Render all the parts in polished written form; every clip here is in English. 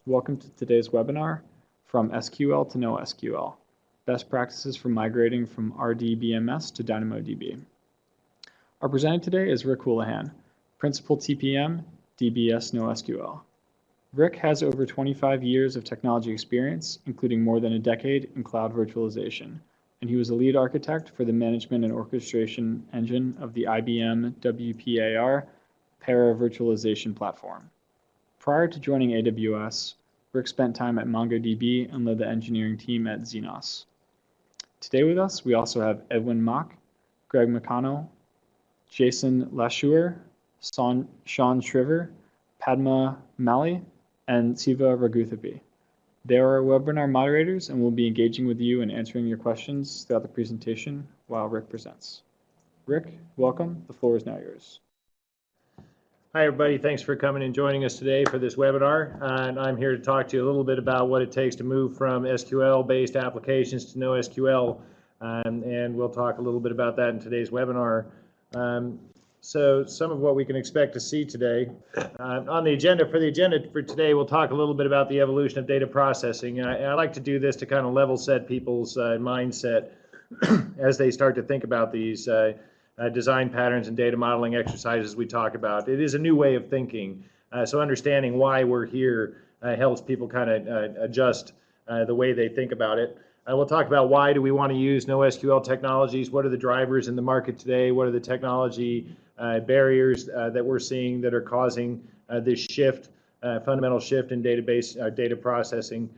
Welcome to today's webinar, From SQL to NoSQL, Best Practices for Migrating from RDBMS to DynamoDB. Our presenter today is Rick Houlihan, Principal TPM, DBS NoSQL. Rick has over 25 years of technology experience, including more than a decade in cloud virtualization, and he was a lead architect for the management and orchestration engine of the IBM WPAR para-virtualization platform. Prior to joining AWS, Rick spent time at MongoDB and led the engineering team at Xenos. Today with us, we also have Edwin Mock, Greg McConnell, Jason Lashur, Sean Shriver, Padma Mali, and Siva Raghuthapi. They are our webinar moderators and will be engaging with you and answering your questions throughout the presentation while Rick presents. Rick, welcome. The floor is now yours. Hi, everybody. Thanks for coming and joining us today for this webinar. And I'm here to talk to you a little bit about what it takes to move from SQL-based applications to NoSQL. And we'll talk a little bit about that in today's webinar. So some of what we can expect to see today. On the agenda for today, we'll talk a little bit about the evolution of data processing. And I like to do this to kind of level set people's mindset as they start to think about these design patterns and data modeling exercises we talk about. It is a new way of thinking, so understanding why we're here helps people kind of adjust the way they think about it. We'll talk about why do we want to use NoSQL technologies, what are the drivers in the market today, what are the technology barriers that we're seeing that are causing this shift, fundamental shift in database data processing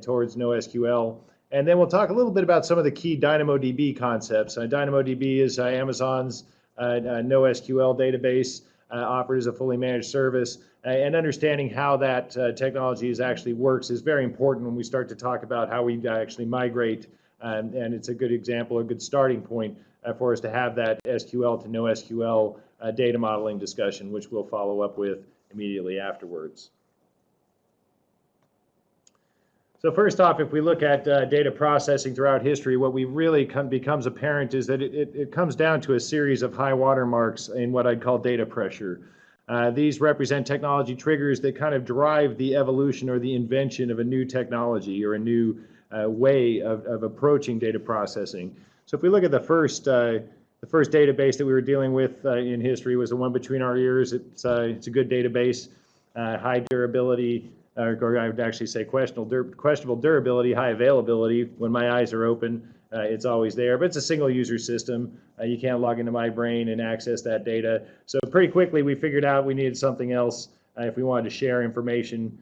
towards NoSQL. And then we'll talk a little bit about some of the key DynamoDB concepts. DynamoDB is Amazon's NoSQL database offered as a fully managed service. And understanding how that technology actually works is very important when we start to talk about how we actually migrate. And it's a good example, a good starting point for us to have that SQL to NoSQL data modeling discussion, which we'll follow up with immediately afterwards. So first off, if we look at data processing throughout history, what we really becomes apparent is that it comes down to a series of high water marks in what I'd call data pressure. These represent technology triggers that kind of drive the evolution or the invention of a new technology or a new way of approaching data processing. So if we look at the first database that we were dealing with in history was the one between our ears. It's a good database, high durability, or I would actually say questionable durability, high availability. When my eyes are open, it's always there, but it's a single user system. You can't log into my brain and access that data. So pretty quickly we figured out we needed something else if we wanted to share information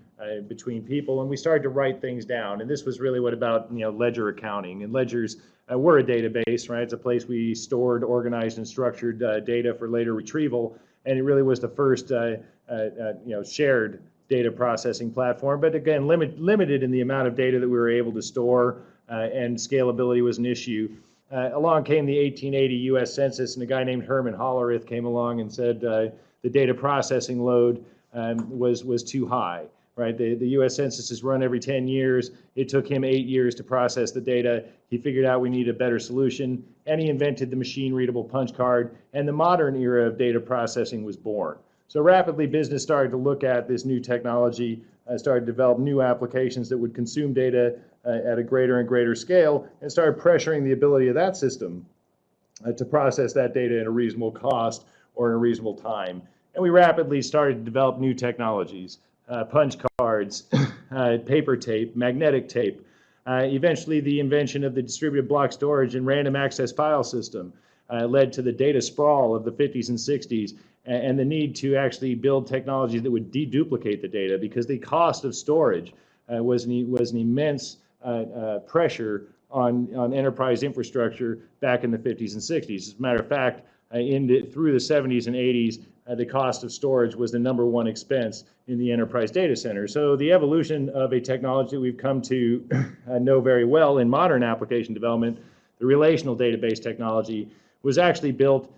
between people, and we started to write things down. And this was really what about ledger accounting. And ledgers were a database, right? It's a place we stored, organized, and structured data for later retrieval. And it really was the first shared data processing platform, but again, limited in the amount of data that we were able to store, and scalability was an issue. Along came the 1880 U.S. Census, and a guy named Herman Hollerith came along and said the data processing load was too high. Right, the U.S. Census is run every 10 years. It took him 8 years to process the data. He figured out we need a better solution, and he invented the machine-readable punch card, and the modern era of data processing was born. So rapidly, business started to look at this new technology, started to develop new applications that would consume data at a greater and greater scale, and started pressuring the ability of that system to process that data at a reasonable cost or in a reasonable time. And we rapidly started to develop new technologies, punch cards, paper tape, magnetic tape. Eventually, the invention of the distributed block storage and random access file system led to the data sprawl of the 50s and 60s. And the need to actually build technologies that would deduplicate the data, because the cost of storage was an immense pressure on enterprise infrastructure back in the 50s and 60s. As a matter of fact, through the 70s and 80s, the cost of storage was the #1 expense in the enterprise data center. So the evolution of a technology that we've come to know very well in modern application development, the relational database technology, was actually built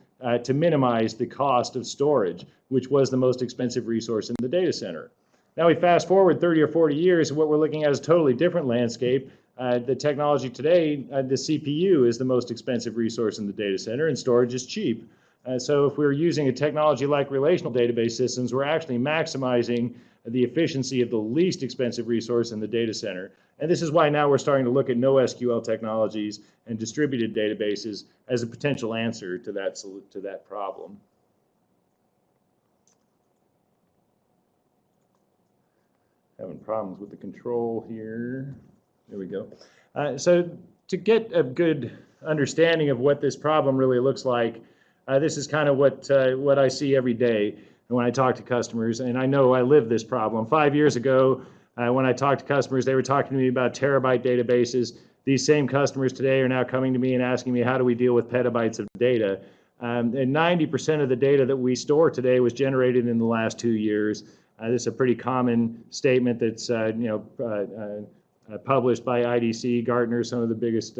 to minimize the cost of storage, which was the most expensive resource in the data center. Now we fast forward 30 or 40 years, and what we're looking at is a totally different landscape. The technology today, the CPU is the most expensive resource in the data center, and storage is cheap. So if we're using a technology like relational database systems, we're actually maximizing the efficiency of the least expensive resource in the data center. And this is why now we're starting to look at NoSQL technologies and distributed databases as a potential answer to that problem. Having problems with the control here. There we go. So to get a good understanding of what this problem really looks like, this is kind of what I see every day when I talk to customers, and I know I live this problem. 5 years ago, when I talked to customers, they were talking to me about terabyte databases. These same customers today are now coming to me and asking me, how do we deal with petabytes of data? And 90% of the data that we store today was generated in the last 2 years. This is a pretty common statement that's published by IDC, Gartner, some of the biggest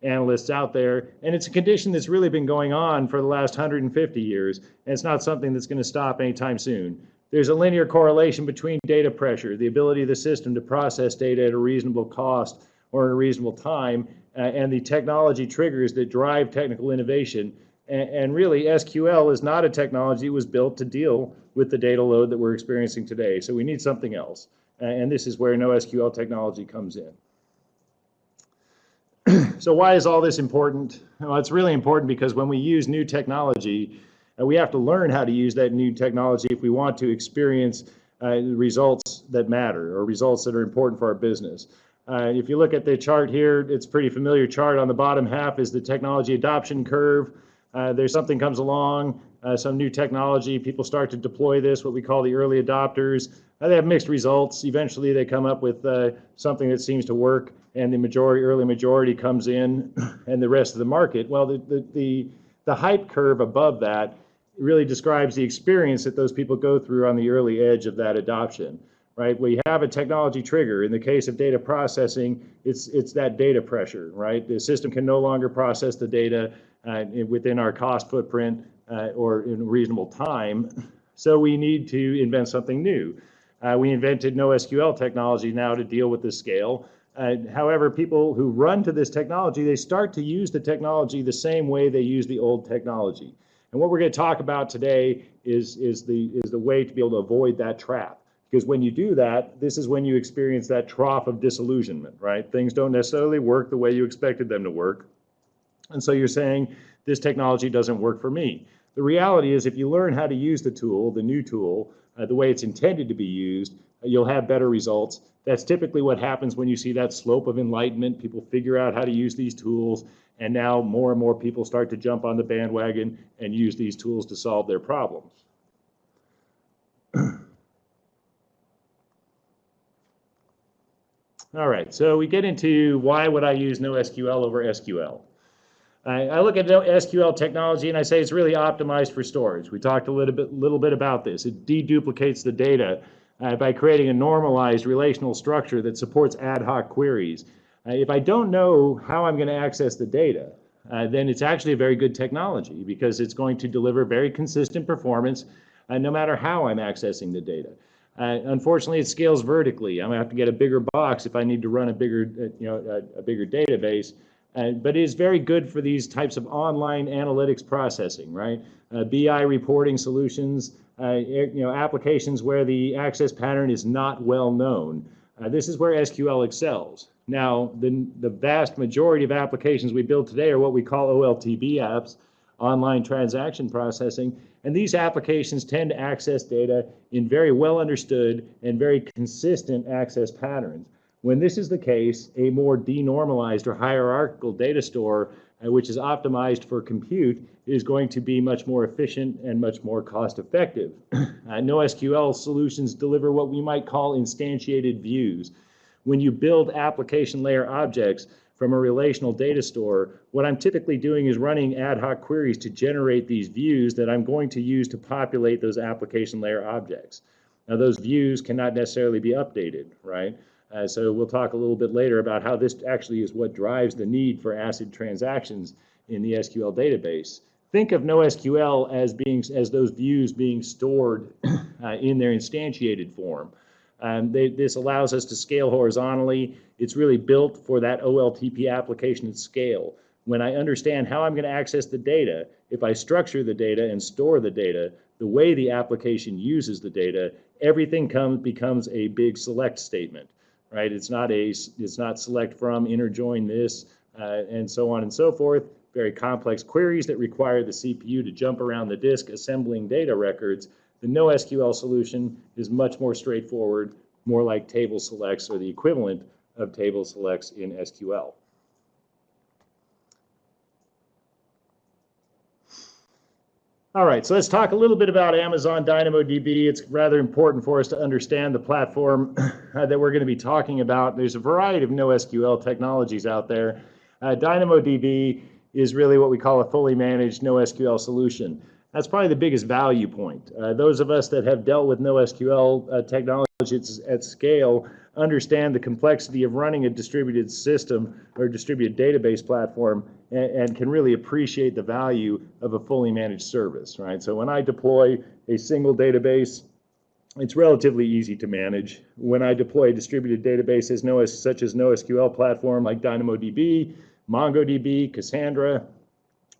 analysts out there. And it's a condition that's really been going on for the last 150 years. And it's not something that's going to stop anytime soon. There's a linear correlation between data pressure, the ability of the system to process data at a reasonable cost or in a reasonable time, and the technology triggers that drive technical innovation. And really, SQL is not a technology that was built to deal with the data load that we're experiencing today. So we need something else. And this is where NoSQL technology comes in. So why is all this important? Well, it's really important because when we use new technology, we have to learn how to use that new technology if we want to experience results that matter or results that are important for our business. If you look at the chart here, it's a pretty familiar chart. On the bottom half is the technology adoption curve. There's something comes along, some new technology, people start to deploy this, what we call the early adopters. They have mixed results. Eventually they come up with something that seems to work, and the early majority comes in, and the rest of the market. Well, the hype curve above that really describes the experience that those people go through on the early edge of that adoption, right? We have a technology trigger. In the case of data processing, it's that data pressure, right? The system can no longer process the data within our cost footprint or in a reasonable time, so we need to invent something new. We invented NoSQL technology now to deal with this scale. However, people who run to this technology, they start to use the technology the same way they use the old technology. And what we're going to talk about today is the way to be able to avoid that trap. Because when you do that, this is when you experience that trough of disillusionment, right? Things don't necessarily work the way you expected them to work. And so you're saying, this technology doesn't work for me. The reality is, if you learn how to use the tool, the new tool, the way it's intended to be used, you'll have better results. That's typically what happens when you see that slope of enlightenment. People figure out how to use these tools, and now more and more people start to jump on the bandwagon and use these tools to solve their problems. All right, so we get into why would I use NoSQL over SQL. I look at SQL technology and I say it's really optimized for storage. We talked a little bit about this. It deduplicates the data by creating a normalized relational structure that supports ad hoc queries. If I don't know how I'm going to access the data, then it's actually a very good technology because it's going to deliver very consistent performance no matter how I'm accessing the data. Unfortunately, it scales vertically. I'm going to have to get a bigger box if I need to run a bigger database. But it is very good for these types of online analytics processing, right? BI reporting solutions, applications where the access pattern is not well known. This is where SQL excels. Now, the vast majority of applications we build today are what we call OLTP apps, online transaction processing, and these applications tend to access data in very well understood and very consistent access patterns. When this is the case, a more denormalized or hierarchical data store, which is optimized for compute, is going to be much more efficient and much more cost effective. NoSQL solutions deliver what we might call instantiated views. When you build application layer objects from a relational data store, what I'm typically doing is running ad hoc queries to generate these views that I'm going to use to populate those application layer objects. Now, those views cannot necessarily be updated, right? So we'll talk a little bit later about how this actually is what drives the need for ACID transactions in the SQL database. Think of NoSQL as those views being stored in their instantiated form. This allows us to scale horizontally. It's really built for that OLTP application at scale. When I understand how I'm going to access the data, if I structure the data and store the data, the way the application uses the data everything becomes a big select statement, right? It's not select from, inner join this, and so on and so forth. Very complex queries that require the CPU to jump around the disk assembling data records. The NoSQL solution is much more straightforward, more like table selects or the equivalent of table selects in SQL. All right, so let's talk a little bit about Amazon DynamoDB. It's rather important for us to understand the platform that we're going to be talking about. There's a variety of NoSQL technologies out there. DynamoDB is really what we call a fully managed NoSQL solution. That's probably the biggest value point. Those of us that have dealt with NoSQL technologies at scale understand the complexity of running a distributed system or distributed database platform and can really appreciate the value of a fully managed service, right? So when I deploy a single database, it's relatively easy to manage. When I deploy a distributed database such as NoSQL platform like DynamoDB, MongoDB, Cassandra,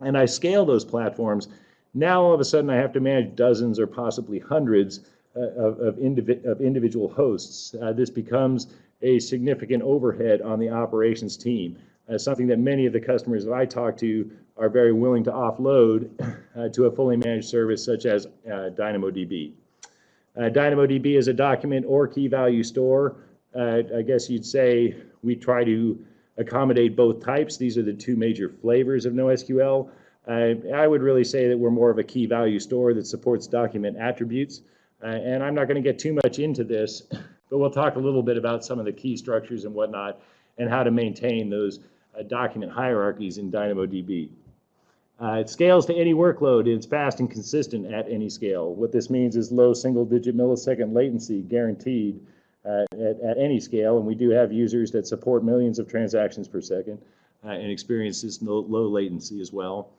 and I scale those platforms, now all of a sudden I have to manage dozens or possibly hundreds of individual hosts. This becomes a significant overhead on the operations team, something that many of the customers that I talk to are very willing to offload to a fully managed service such as DynamoDB. DynamoDB is a document or key value store. I guess you'd say we try to accommodate both types. These are the two major flavors of NoSQL. I would really say that we're more of a key value store that supports document attributes. And I'm not going to get too much into this, but we'll talk a little bit about some of the key structures and whatnot and how to maintain those document hierarchies in DynamoDB. It scales to any workload. It's fast and consistent at any scale. What this means is low single-digit millisecond latency guaranteed at any scale, and we do have users that support millions of transactions per second and experience this low latency as well.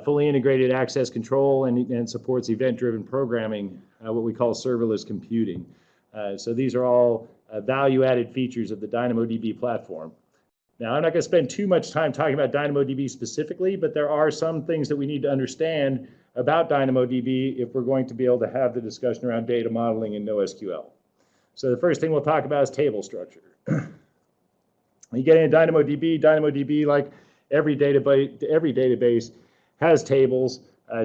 Fully integrated access control and supports event-driven programming, what we call serverless computing. So these are all value-added features of the DynamoDB platform. Now, I'm not going to spend too much time talking about DynamoDB specifically, but there are some things that we need to understand about DynamoDB if we're going to be able to have the discussion around data modeling in NoSQL. So the first thing we'll talk about is table structure. You get into DynamoDB, like every database has tables.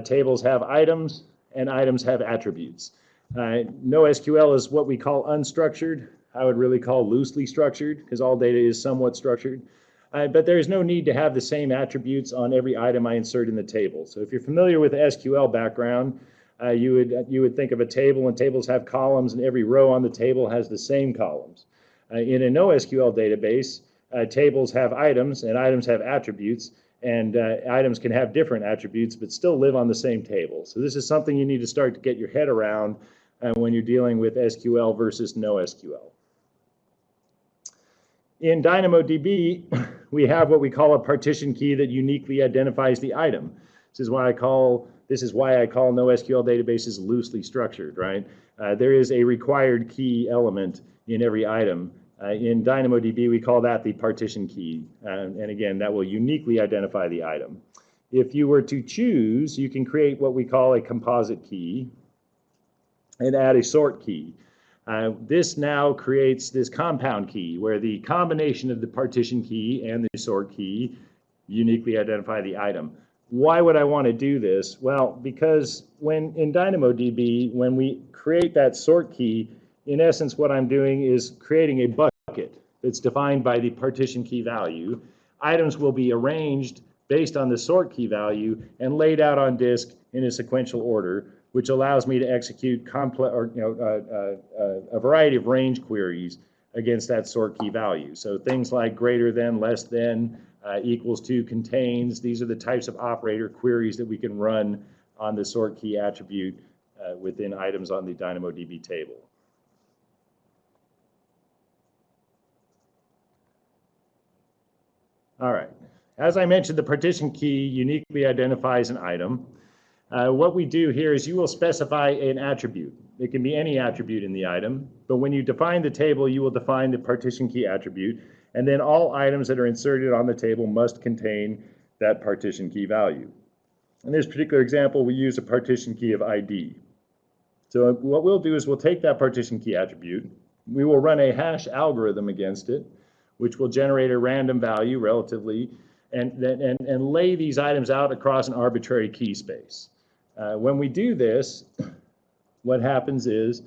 Tables have items, and items have attributes. NoSQL is what we call unstructured. I would really call loosely structured, because all data is somewhat structured. But there is no need to have the same attributes on every item I insert in the table. So if you're familiar with the SQL background, you would think of a table, and tables have columns, and every row on the table has the same columns. In a NoSQL database, tables have items, and items have attributes, and items can have different attributes but still live on the same table. So this is something you need to start to get your head around when you're dealing with SQL versus NoSQL. In DynamoDB, we have what we call a partition key that uniquely identifies the item. This is why I call NoSQL databases loosely structured, right? There is a required key element in every item. In DynamoDB, we call that the partition key. And again, that will uniquely identify the item. If you were to choose, you can create what we call a composite key and add a sort key. This now creates this compound key where the combination of the partition key and the sort key uniquely identify the item. Why would I want to do this? Well, because in DynamoDB, when we create that sort key, in essence, what I'm doing is creating a bucket that's defined by the partition key value. Items will be arranged based on the sort key value and laid out on disk in a sequential order, which allows me to execute a variety of range queries against that sort key value. So things like greater than, less than, equals to, contains. These are the types of operator queries that we can run on the sort key attribute within items on the DynamoDB table. All right. As I mentioned, the partition key uniquely identifies an item. What we do here is you will specify an attribute. It can be any attribute in the item, but when you define the table, you will define the partition key attribute, and then all items that are inserted on the table must contain that partition key value. In this particular example, we use a partition key of ID. So what we'll do is we'll take that partition key attribute, we will run a hash algorithm against it, which will generate a random value relatively, and lay these items out across an arbitrary key space. When we do this, what happens is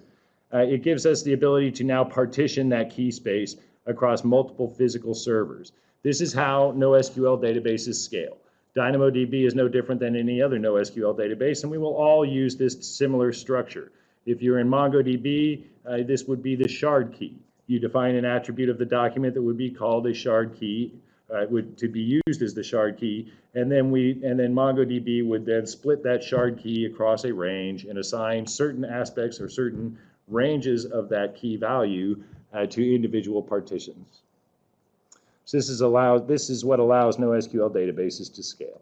it gives us the ability to now partition that key space across multiple physical servers. This is how NoSQL databases scale. DynamoDB is no different than any other NoSQL database, and we will all use this similar structure. If you're in MongoDB, this would be the shard key. You define an attribute of the document that would be called a shard key, to be used as the shard key, and then MongoDB would then split that shard key across a range and assign certain aspects or certain ranges of that key value to individual partitions. So this is what allows NoSQL databases to scale.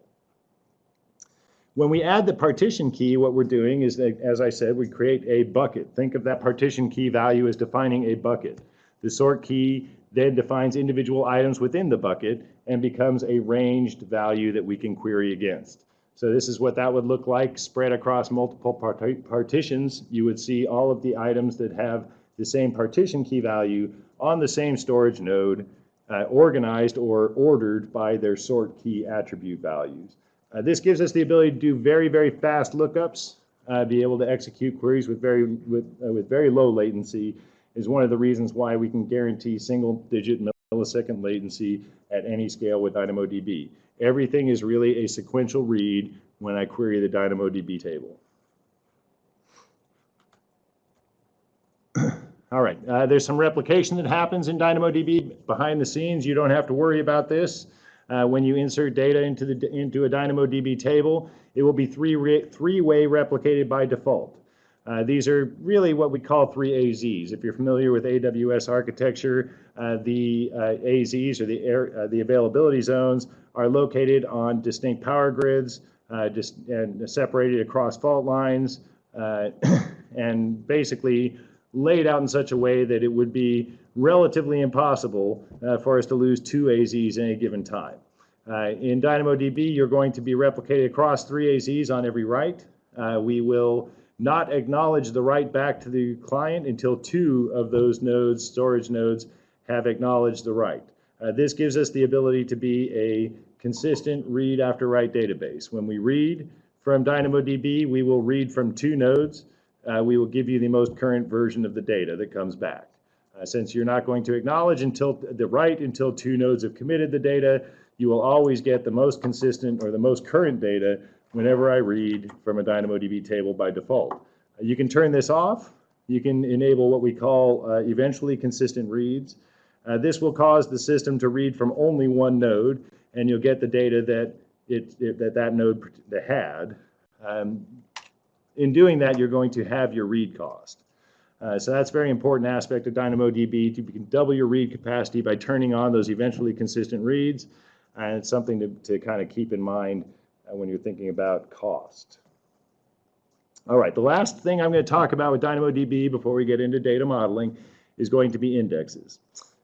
When we add the partition key, what we're doing is that, as I said, we create a bucket. Think of that partition key value as defining a bucket. The sort key then defines individual items within the bucket and becomes a ranged value that we can query against. So this is what that would look like spread across multiple partitions. You would see all of the items that have the same partition key value on the same storage node, organized or ordered by their sort key attribute values. This gives us the ability to do very, very fast lookups, be able to execute queries with very low latency, is one of the reasons why we can guarantee single-digit millisecond latency at any scale with DynamoDB. Everything is really a sequential read when I query the DynamoDB table. All right, there's some replication that happens in DynamoDB behind the scenes. You don't have to worry about this. When you insert data into a DynamoDB table, it will be three-way replicated by default. These are really what we call 3 AZs. If you're familiar with AWS architecture, the AZs, or the availability zones, are located on distinct power grids, and separated across fault lines, and basically laid out in such a way that it would be relatively impossible for us to lose 2 AZs at any given time. In DynamoDB, you're going to be replicated across 3 AZs on every write. We will not acknowledge the write back to the client until 2 of those nodes, storage nodes, have acknowledged the write. This gives us the ability to be a consistent read after write database. When we read from DynamoDB, we will read from 2 nodes. We will give you the most current version of the data that comes back. Since you're not going to acknowledge until 2 nodes have committed the data, you will always get the most consistent or the most current data whenever I read from a DynamoDB table by default. You can turn this off. You can enable what we call eventually consistent reads. This will cause the system to read from only 1 node, and you'll get the data that node had. In doing that, you're going to have your read cost. So that's a very important aspect of DynamoDB. You can double your read capacity by turning on those eventually consistent reads, and it's something to kind of keep in mind when you're thinking about cost. All right, the last thing I'm going to talk about with DynamoDB before we get into data modeling is going to be indexes.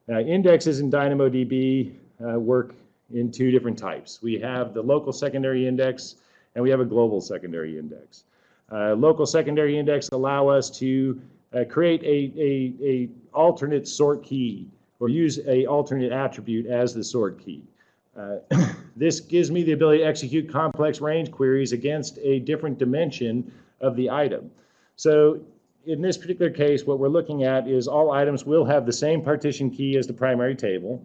Now, indexes in DynamoDB work in 2 different types. We have the local secondary index, and we have a global secondary index. Local secondary index allow us to create a alternate sort key or use a alternate attribute as the sort key. This gives me the ability to execute complex range queries against a different dimension of the item. So in this particular case, what we're looking at is all items will have the same partition key as the primary table,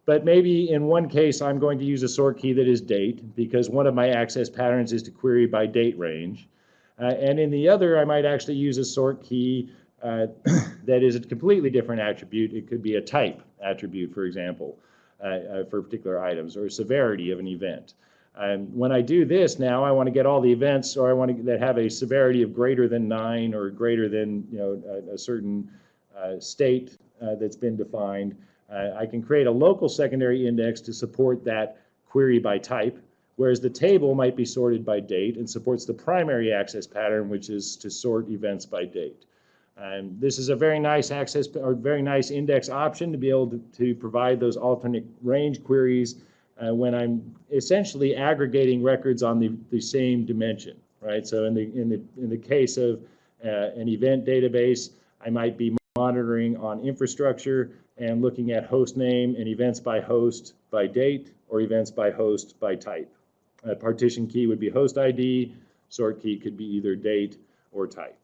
but maybe in one case I'm going to use a sort key that is date because one of my access patterns is to query by date range. And in the other, I might actually use a sort key that is a completely different attribute. It could be a type attribute, for example, for particular items, or a severity of an event. When I do this now, I want to get all the events, or I want to that have a severity of greater than 9 or greater than a certain state that's been defined. I can create a local secondary index to support that query by type, whereas the table might be sorted by date and supports the primary access pattern, which is to sort events by date. This is a very nice very nice index option to be able to provide those alternate range queries when I'm essentially aggregating records on the same dimension, right? So in the case of an event database, I might be monitoring on infrastructure and looking at host name and events by host by date, or events by host by type. A partition key would be host ID, sort key could be either date or type.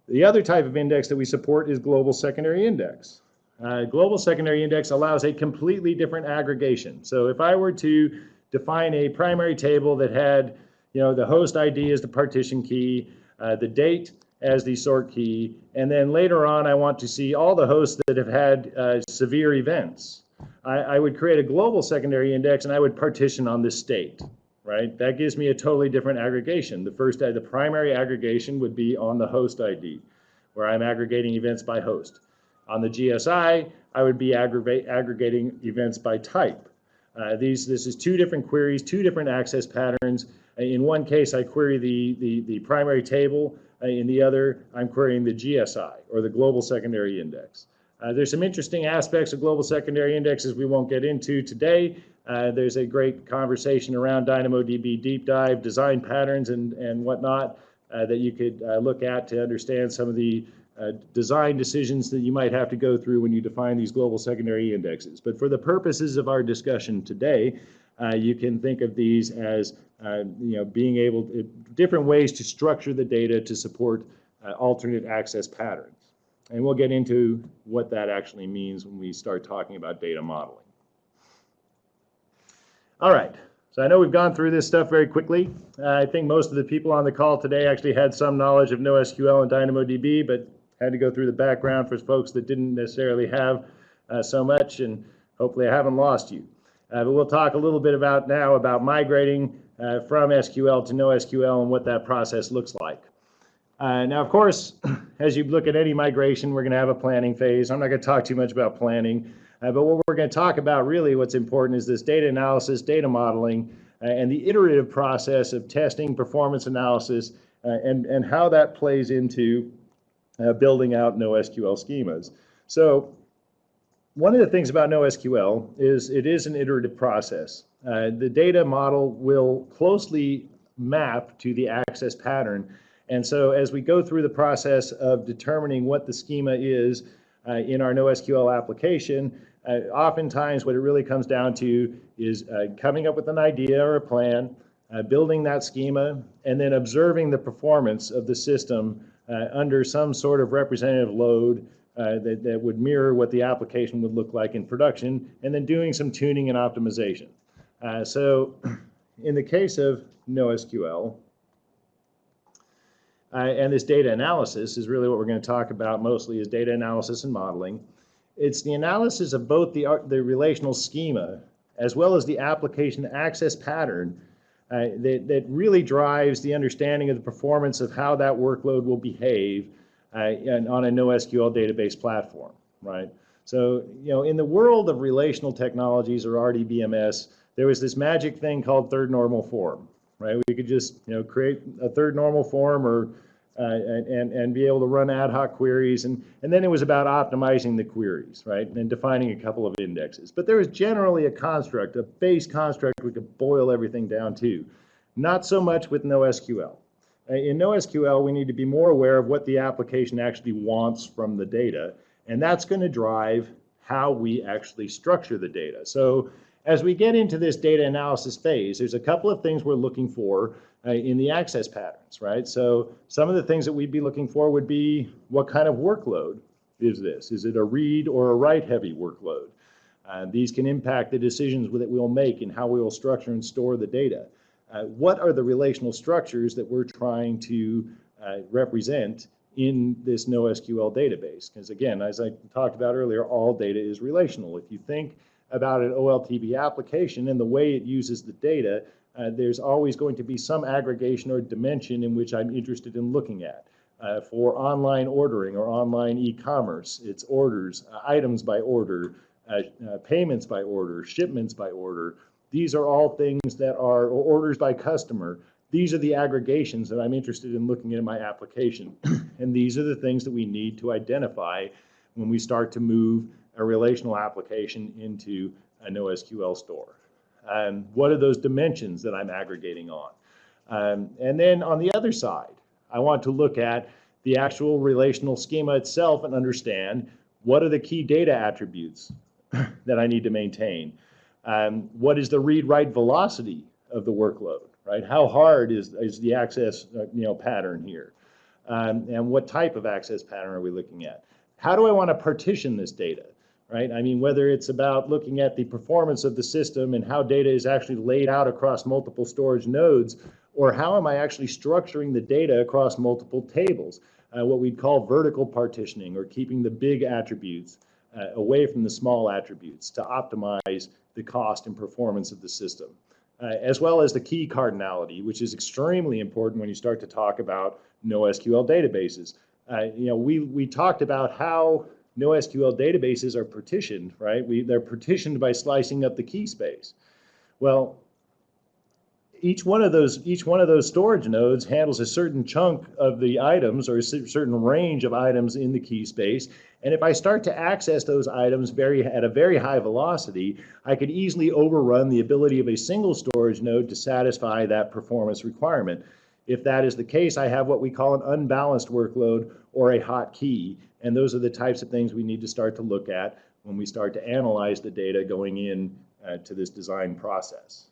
The other type of index that we support is global secondary index. Global secondary index allows a completely different aggregation. So if I were to define a primary table that had, the host ID as the partition key, the date as the sort key, and then later on I want to see all the hosts that have had severe events, I would create a global secondary index and I would partition on this state, right? That gives me a totally different aggregation. The primary aggregation would be on the host ID, where I'm aggregating events by host. On the GSI, I would be aggregating events by type. This is two different queries, two different access patterns. In one case, I query the primary table. In the other, I'm querying the GSI, or the global secondary index. There's some interesting aspects of global secondary indexes we won't get into today. There's a great conversation around DynamoDB deep dive, design patterns, and whatnot that you could look at to understand some of the design decisions that you might have to go through when you define these global secondary indexes. But for the purposes of our discussion today, you can think of these as being able to, different ways to structure the data to support alternate access patterns. And we'll get into what that actually means when we start talking about data modeling. All right, so I know we've gone through this stuff very quickly. I think most of the people on the call today actually had some knowledge of NoSQL and DynamoDB, but had to go through the background for folks that didn't necessarily have so much, and hopefully I haven't lost you. But we'll talk a little bit about migrating from SQL to NoSQL and what that process looks like. Now, of course, as you look at any migration, we're going to have a planning phase. I'm not going to talk too much about planning, but what we're going to talk about really what's important is this data analysis, data modeling, and the iterative process of testing, performance analysis, and how that plays into building out NoSQL schemas. So one of the things about NoSQL is it is an iterative process. The data model will closely map to the access pattern. And so as we go through the process of determining what the schema is in our NoSQL application, oftentimes what it really comes down to is coming up with an idea or a plan, building that schema, and then observing the performance of the system under some sort of representative load that would mirror what the application would look like in production, and then doing some tuning and optimization. So in the case of NoSQL, and this data analysis is really what we're going to talk about mostly, is data analysis and modeling. It's the analysis of both the relational schema as well as the application access pattern that really drives the understanding of the performance of how that workload will behave on a NoSQL database platform, right? So, in the world of relational technologies, or RDBMS, there was this magic thing called third normal form, right? We could just, create a third normal form or and be able to run ad hoc queries, and then it was about optimizing the queries, right, and defining a couple of indexes. But there was generally a construct, a base construct we could boil everything down to. Not so much with NoSQL. In NoSQL, we need to be more aware of what the application actually wants from the data, and that's going to drive how we actually structure the data. So as we get into this data analysis phase, there's a couple of things we're looking for in the access patterns, right? So some of the things that we'd be looking for would be, what kind of workload is this? Is it a read or a write heavy workload? These can impact the decisions that we'll make and how we will structure and store the data. What are the relational structures that we're trying to represent in this NoSQL database? Because again, as I talked about earlier, all data is relational. If you think about an OLTP application and the way it uses the data, there's always going to be some aggregation or dimension in which I'm interested in looking at. For online ordering or online e-commerce, it's orders, items by order, payments by order, shipments by order. These are all things that are, or orders by customer. These are the aggregations that I'm interested in looking at in my application. And these are the things that we need to identify when we start to move a relational application into a NoSQL store. What are those dimensions that I'm aggregating on? And then on the other side, I want to look at the actual relational schema itself and understand what are the key data attributes that I need to maintain. What is the read-write velocity of the workload, right? How hard is the access pattern here? And what type of access pattern are we looking at? How do I want to partition this data, right? I mean, whether it's about looking at the performance of the system and how data is actually laid out across multiple storage nodes, or how am I actually structuring the data across multiple tables? What we'd call vertical partitioning, or keeping the big attributes away from the small attributes to optimize the cost and performance of the system. As well as the key cardinality, which is extremely important when you start to talk about NoSQL databases. We talked about how NoSQL databases are partitioned, right? They're partitioned by slicing up the key space. Well, each one of those storage nodes handles a certain chunk of the items, or a certain range of items in the key space. And if I start to access those items at a very high velocity, I could easily overrun the ability of a single storage node to satisfy that performance requirement. If that is the case, I have what we call an unbalanced workload or a hot key. And those are the types of things we need to start to look at when we start to analyze the data going in to this design process.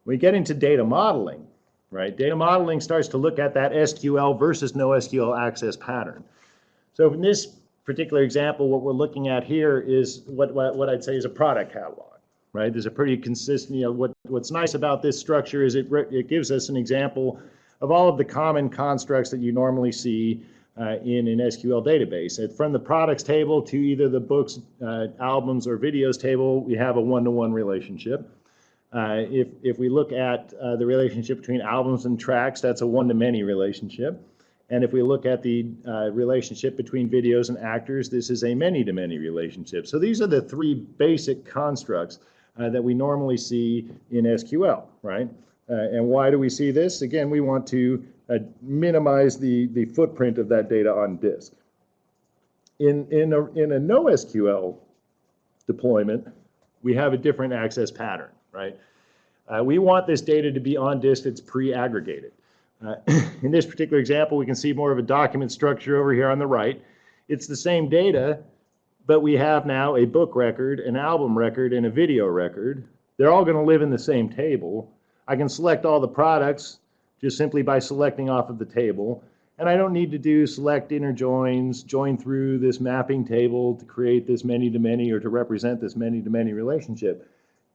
We get into data modeling, right? Data modeling starts to look at that SQL versus NoSQL access pattern. So in this particular example, what we're looking at here is what I'd say is a product catalog, right? There's a pretty consistent, what's nice about this structure is it gives us an example of all of the common constructs that you normally see in an SQL database. From the products table to either the books, albums, or videos table, we have a one-to-one relationship. If we look at the relationship between albums and tracks, that's a one-to-many relationship. And if we look at the relationship between videos and actors, this is a many-to-many relationship. So these are the three basic constructs that we normally see in SQL, right? And why do we see this? Again, we want to minimize the footprint of that data on disk. In a NoSQL deployment, we have a different access pattern, right? We want this data to be on disk that's pre-aggregated. In this particular example, we can see more of a document structure over here on the right. It's the same data, but we have now a book record, an album record, and a video record. They're all going to live in the same table. I can select all the products just simply by selecting off of the table. And I don't need to do select inner joins, join through this mapping table to create this many-to-many or to represent this many-to-many relationship.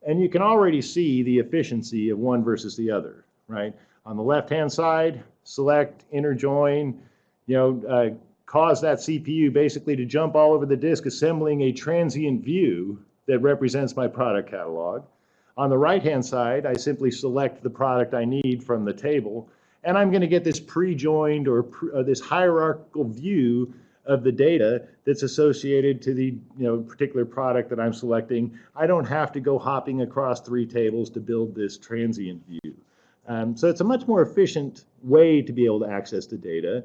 And you can already see the efficiency of one versus the other, right? On the left-hand side, select, inner join, cause that CPU basically to jump all over the disk, assembling a transient view that represents my product catalog. On the right-hand side, I simply select the product I need from the table, and I'm going to get this pre-joined or this hierarchical view of the data that's associated to the particular product that I'm selecting. I don't have to go hopping across three tables to build this transient view. So it's a much more efficient way to be able to access the data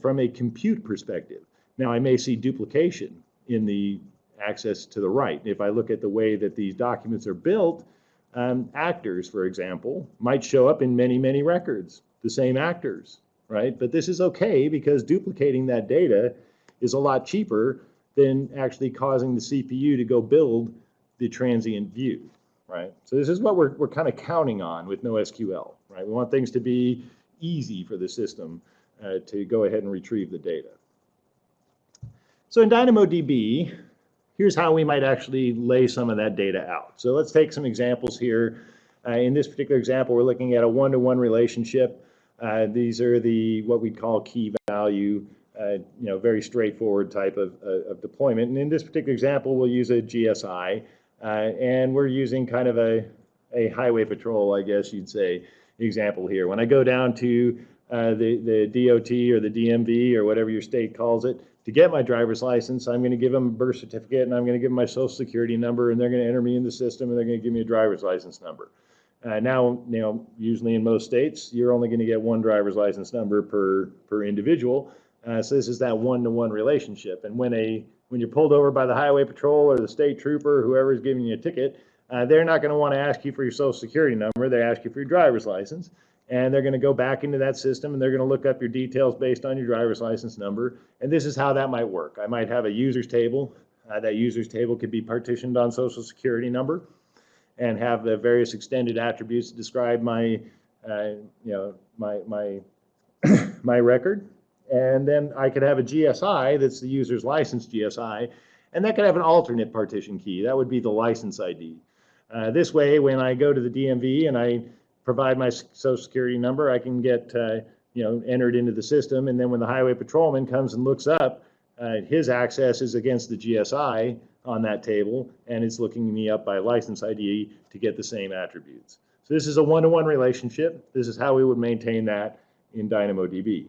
from a compute perspective. Now, I may see duplication in the access to the right. If I look at the way that these documents are built, actors, for example, might show up in many, many records, the same actors, right? But this is okay because duplicating that data is a lot cheaper than actually causing the CPU to go build the transient view, right? So this is what we're kind of counting on with NoSQL, right? We want things to be easy for the system to go ahead and retrieve the data. So in DynamoDB, here's how we might actually lay some of that data out. So let's take some examples here. In this particular example, we're looking at a one-to-one relationship. These are what we'd call key value, very straightforward type of deployment. And in this particular example, we'll use a GSI, and we're using kind of a highway patrol, I guess you'd say, example here. When I go down to the DOT or the DMV or whatever your state calls it, to get my driver's license, I'm going to give them a birth certificate and I'm going to give them my social security number, and they're going to enter me in the system and they're going to give me a driver's license number. Now, usually in most states, you're only going to get one driver's license number per individual. So this is that one-to-one relationship. And when you're pulled over by the highway patrol or the state trooper, whoever is giving you a ticket, they're not going to want to ask you for your social security number. They ask you for your driver's license. and they're going to go back into that system and they're going to look up your details based on your driver's license number. And this is how that might work. I might have a users table. That users table could be partitioned on social security number and have the various extended attributes to describe my, my record. And then I could have a GSI that's the user's license GSI, and that could have an alternate partition key. That would be the license ID. This way, when I go to the DMV and I provide my social security number, I can get entered into the system, and then when the highway patrolman comes and looks up, his access is against the GSI on that table, and it's looking me up by license ID to get the same attributes. So this is a one-to-one relationship. This is how we would maintain that in DynamoDB.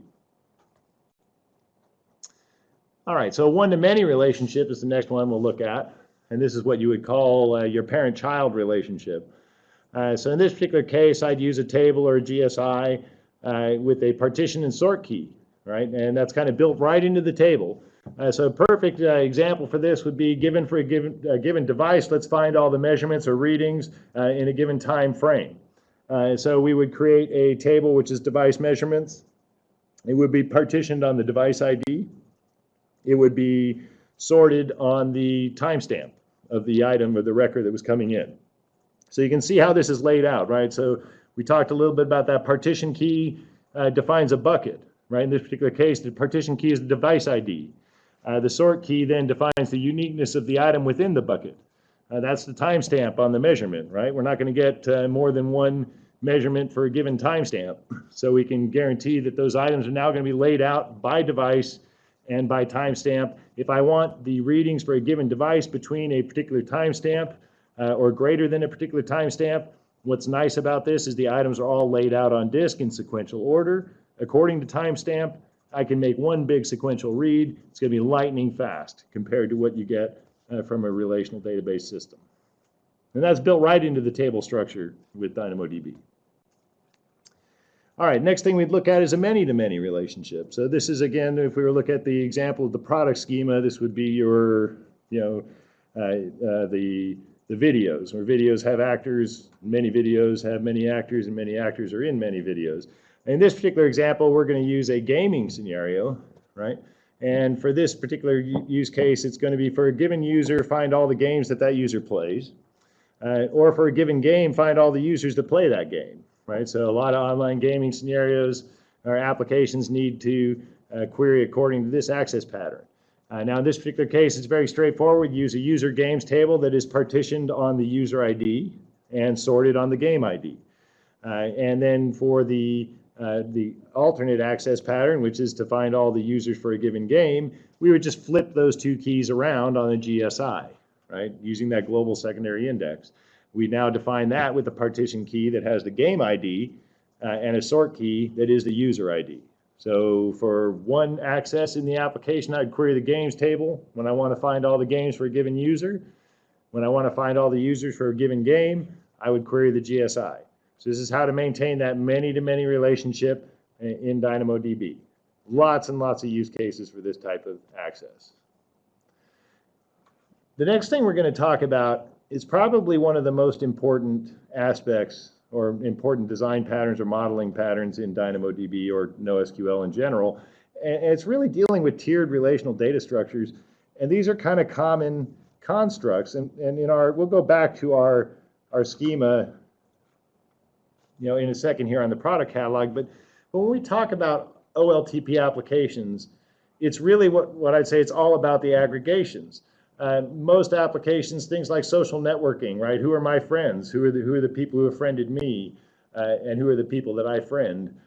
All right, so one-to-many relationship is the next one we'll look at, and this is what you would call your parent-child relationship. So in this particular case, I'd use a table or a GSI with a partition and sort key, right? And that's kind of built right into the table. So a perfect example for this would be given for a given device, let's find all the measurements or readings in a given time frame. So we would create a table which is device measurements. It would be partitioned on the device ID. It would be sorted on the timestamp of the item or the record that was coming in. So you can see how this is laid out, right? So we talked a little bit about that partition key defines a bucket, right? In this particular case, the partition key is the device ID. The sort key then defines the uniqueness of the item within the bucket. That's the timestamp on the measurement, right? We're not going to get more than one measurement for a given timestamp. So we can guarantee that those items are now going to be laid out by device and by timestamp. If I want the readings for a given device between a particular timestamp or greater than a particular timestamp, what's nice about this is the items are all laid out on disk in sequential order. According to timestamp, I can make one big sequential read. It's going to be lightning fast compared to what you get from a relational database system. And that's built right into the table structure with DynamoDB. All right, next thing we'd look at is a many-to-many relationship. So this is, again, if we were to look at the example of the product schema, this would be your, the videos, where videos have actors, many videos have many actors, and many actors are in many videos. In this particular example, we're going to use a gaming scenario, right? And for this particular use case, it's going to be for a given user, find all the games that that user plays. Or for a given game, find all the users that play that game, right? So a lot of online gaming scenarios or applications need to query according to this access pattern. Now in this particular case, it's very straightforward. Use a user games table that is partitioned on the user ID and sorted on the game ID. And then for the alternate access pattern, which is to find all the users for a given game, we would just flip those two keys around on a GSI, right, using that global secondary index. We now define that with the partition key that has the game ID and a sort key that is the user ID. So for one access in the application, I'd query the games table when I want to find all the games for a given user. When I want to find all the users for a given game, I would query the GSI. So this is how to maintain that many-to-many relationship in DynamoDB. Lots and lots of use cases for this type of access. The next thing we're going to talk about is probably one of the most important aspects or important design patterns or modeling patterns in DynamoDB or NoSQL in general. And it's really dealing with tiered relational data structures. And these are kind of common constructs. And in we'll go back to our schema in a second here on the product catalog, but when we talk about OLTP applications, it's really what I'd say it's all about the aggregations. Most applications, things like social networking, right? Who are my friends? Who are the people who have friended me? And who are the people that I friend?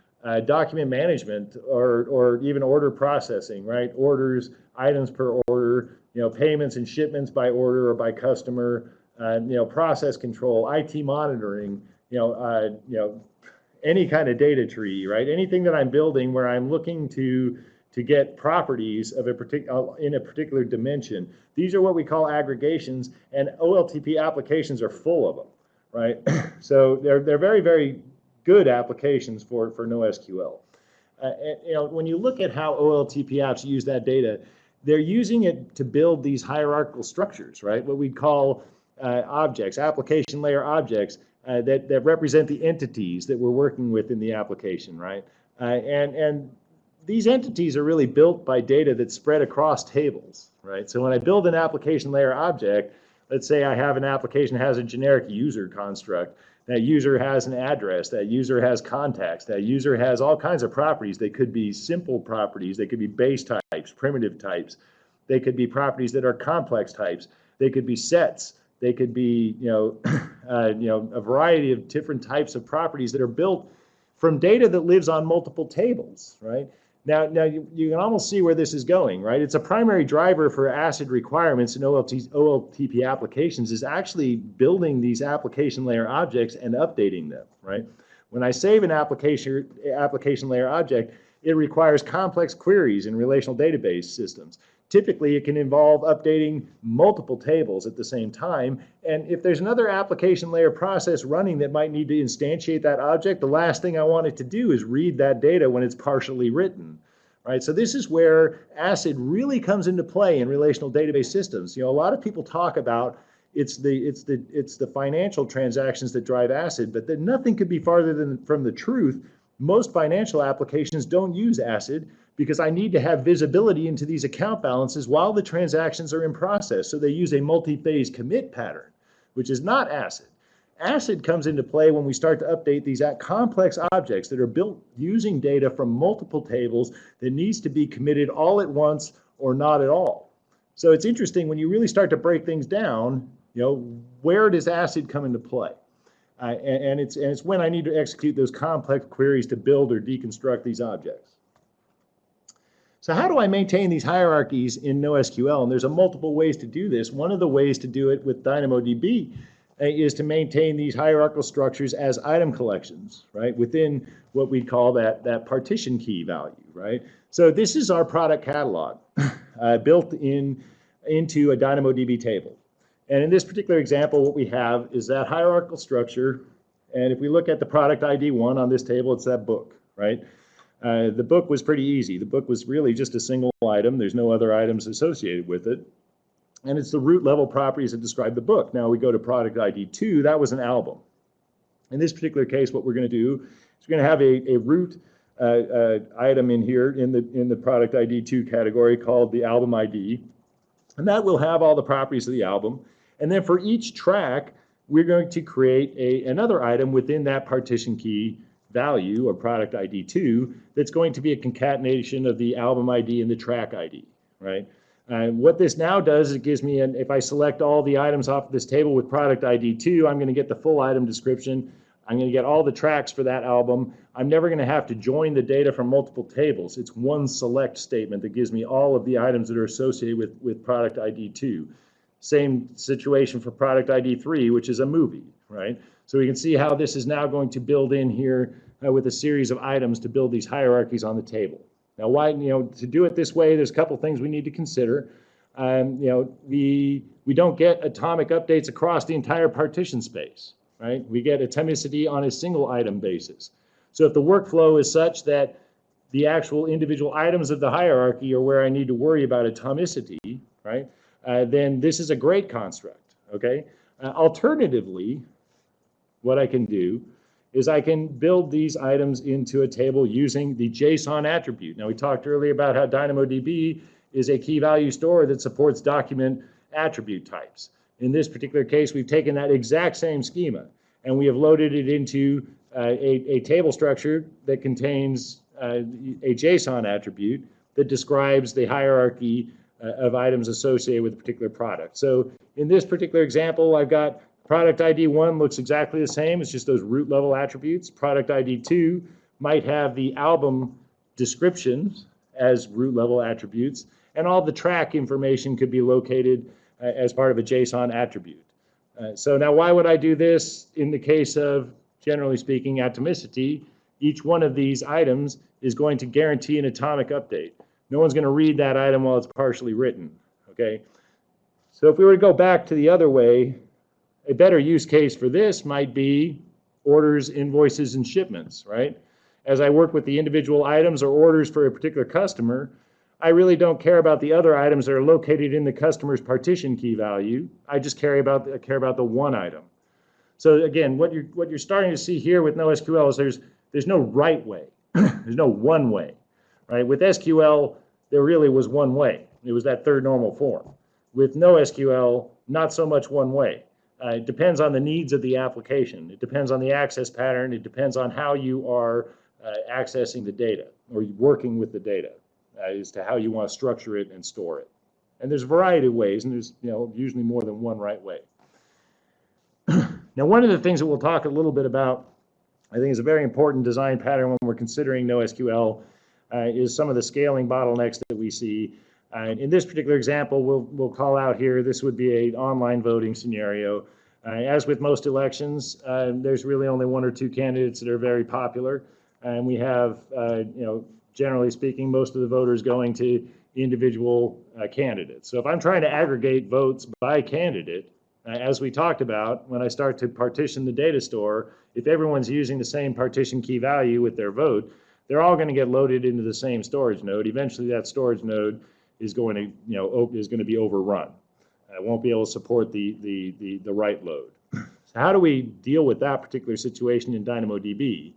Document management or even order processing, right? Orders, items per order, payments and shipments by order or by customer, process control, IT monitoring, any kind of data tree, right? Anything that I'm building where I'm looking to get properties of in a particular dimension. These are what we call aggregations, and OLTP applications are full of them, right? So they're very, very good applications for NoSQL. When you look at how OLTP apps use that data, they're using it to build these hierarchical structures, right? What we call objects, application layer objects, that represent the entities that we're working with in the application, right? And these entities are really built by data that's spread across tables, right? So when I build an application layer object, let's say I have an application that has a generic user construct. That user has an address, that user has contacts, that user has all kinds of properties. They could be simple properties, they could be base types, primitive types. They could be properties that are complex types. They could be sets. They could be, a variety of different types of properties that are built from data that lives on multiple tables, right? Now you can almost see where this is going, right? It's a primary driver for ACID requirements in OLTP applications is actually building these application layer objects and updating them, right? When I save an application layer object, it requires complex queries in relational database systems. Typically, it can involve updating multiple tables at the same time. And if there's another application layer process running that might need to instantiate that object, the last thing I want it to do is read that data when it's partially written, right? So this is where ACID really comes into play in relational database systems. A lot of people talk about it's the financial transactions that drive ACID, but then nothing could be farther from the truth. Most financial applications don't use ACID because I need to have visibility into these account balances while the transactions are in process. So they use a multi-phase commit pattern, which is not ACID. ACID comes into play when we start to update these complex objects that are built using data from multiple tables that needs to be committed all at once or not at all. So it's interesting when you really start to break things down, where does ACID come into play? And it's when I need to execute those complex queries to build or deconstruct these objects. So how do I maintain these hierarchies in NoSQL? And there's multiple ways to do this. One of the ways to do it with DynamoDB is to maintain these hierarchical structures as item collections, right? Within what we call that partition key value, right? So this is our product catalog built into a DynamoDB table. And in this particular example, what we have is that hierarchical structure. And if we look at the product ID 1 on this table, it's that book, right? The book was pretty easy. The book was really just a single item. There's no other items associated with it. And it's the root level properties that describe the book. Now we go to product ID 2, that was an album. In this particular case, what we're going to do is we're going to have a root item in here in the product ID 2 category called the album ID. And that will have all the properties of the album. And then for each track, we're going to create another item within that partition key value or product ID 2 that's going to be a concatenation of the album ID and the track ID, right? What this now does is it gives me, if I select all the items off of this table with product ID 2, I'm going to get the full item description. I'm going to get all the tracks for that album. I'm never going to have to join the data from multiple tables. It's one select statement that gives me all of the items that are associated with product ID 2. Same situation for product ID 3, which is a movie, right? So we can see how this is now going to build in here with a series of items to build these hierarchies on the table. Now, why, to do it this way, there's a couple things we need to consider. We don't get atomic updates across the entire partition space, right? We get atomicity on a single item basis. So if the workflow is such that the actual individual items of the hierarchy are where I need to worry about atomicity, right? Then this is a great construct, okay? Alternatively, what I can do is I can build these items into a table using the JSON attribute. Now, we talked earlier about how DynamoDB is a key value store that supports document attribute types. In this particular case, we've taken that exact same schema and we have loaded it into a table structure that contains a JSON attribute that describes the hierarchy of items associated with a particular product. So in this particular example, I've got product ID 1 looks exactly the same. It's just those root level attributes. Product ID 2 might have the album descriptions as root level attributes, and all the track information could be located as part of a JSON attribute. So now why would I do this in the case of, generally speaking, atomicity? Each one of these items is going to guarantee an atomic update. No one's going to read that item while it's partially written, okay? So if we were to go back to the other way, a better use case for this might be orders, invoices, and shipments, right? As I work with the individual items or orders for a particular customer, I really don't care about the other items that are located in the customer's partition key value. I just care about the one item. So again, what you're starting to see here with NoSQL is there's no right way. There's no one way, right? With SQL, there really was one way. It was that third normal form. With NoSQL, not so much one way. It depends on the needs of the application. It depends on the access pattern. It depends on how you are accessing the data or working with the data as to how you want to structure it and store it. And there's a variety of ways, and there's usually more than one right way. Now, one of the things that we'll talk a little bit about, I think, is a very important design pattern when we're considering NoSQL is some of the scaling bottlenecks that we see. In this particular example, we'll call out here, this would be an online voting scenario. As with most elections, there's really only one or two candidates that are very popular, and we have, generally speaking, most of the voters going to individual candidates. So if I'm trying to aggregate votes by candidate, as we talked about, when I start to partition the data store, if everyone's using the same partition key value with their vote, they're all going to get loaded into the same storage node. Eventually, that storage node is going to be overrun. It won't be able to support the write load. So how do we deal with that particular situation in DynamoDB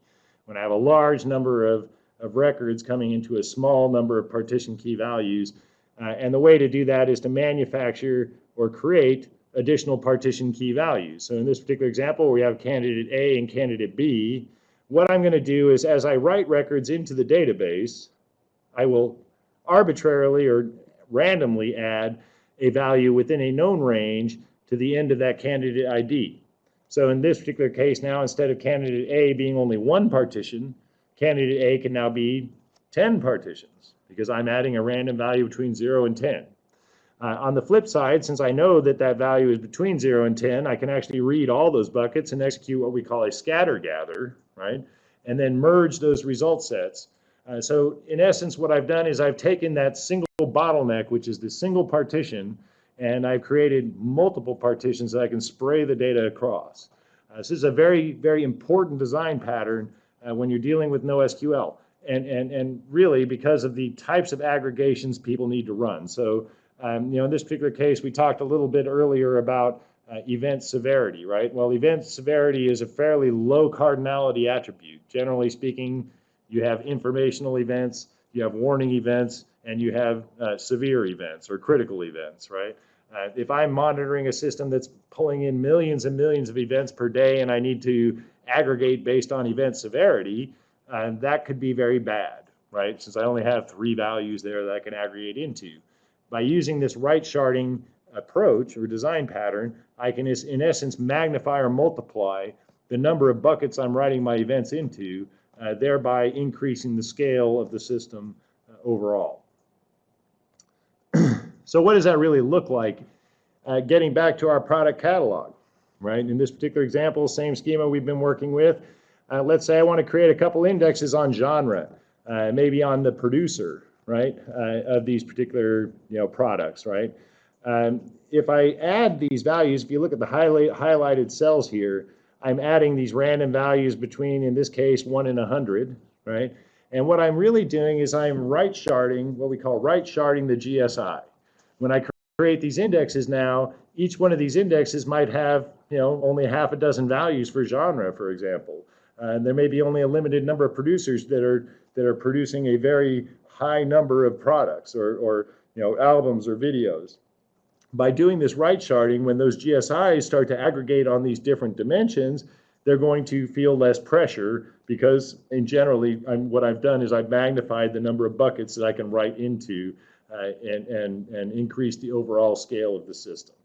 when I have a large number of records coming into a small number of partition key values? And the way to do that is to manufacture or create additional partition key values. So in this particular example, we have candidate A and candidate B. What I'm going to do is, as I write records into the database, I will arbitrarily or randomly add a value within a known range to the end of that candidate ID. So in this particular case now, instead of candidate A being only one partition, candidate A can now be 10 partitions because I'm adding a random value between 0 and 10. On the flip side, since I know that that value is between 0 and 10, I can actually read all those buckets and execute what we call a scatter gather, right? And then merge those result sets. So in essence, what I've done is I've taken that single bottleneck, which is the single partition, and I've created multiple partitions that I can spray the data across. This is a very, very important design pattern when you're dealing with NoSQL, and really because of the types of aggregations people need to run. So in this particular case, we talked a little bit earlier about event severity, right? Well, event severity is a fairly low cardinality attribute. Generally speaking, you have informational events, you have warning events, and you have severe events or critical events, right? If I'm monitoring a system that's pulling in millions and millions of events per day and I need to aggregate based on event severity, that could be very bad, right? Since I only have 3 values there that I can aggregate into. By using this right sharding approach or design pattern, I can, in essence, magnify or multiply the number of buckets I'm writing my events into, thereby increasing the scale of the system overall. So what does that really look like? Getting back to our product catalog, right? In this particular example, same schema we've been working with. Let's say I want to create a couple indexes on genre, maybe on the producer, right, of these particular products, right? If I add these values, if you look at the highlighted cells here, I'm adding these random values between, in this case, 1 and 100, right? And what I'm really doing is I'm right sharding, what we call right sharding the GSI. When I create these indexes now, each one of these indexes might have only half a dozen values for genre, for example. There may be only a limited number of producers that are producing a very high number of products or albums or videos. By doing this right sharding, when those GSIs start to aggregate on these different dimensions, they're going to feel less pressure because, what I've done is I've magnified the number of buckets that I can write into and increase the overall scale of the system.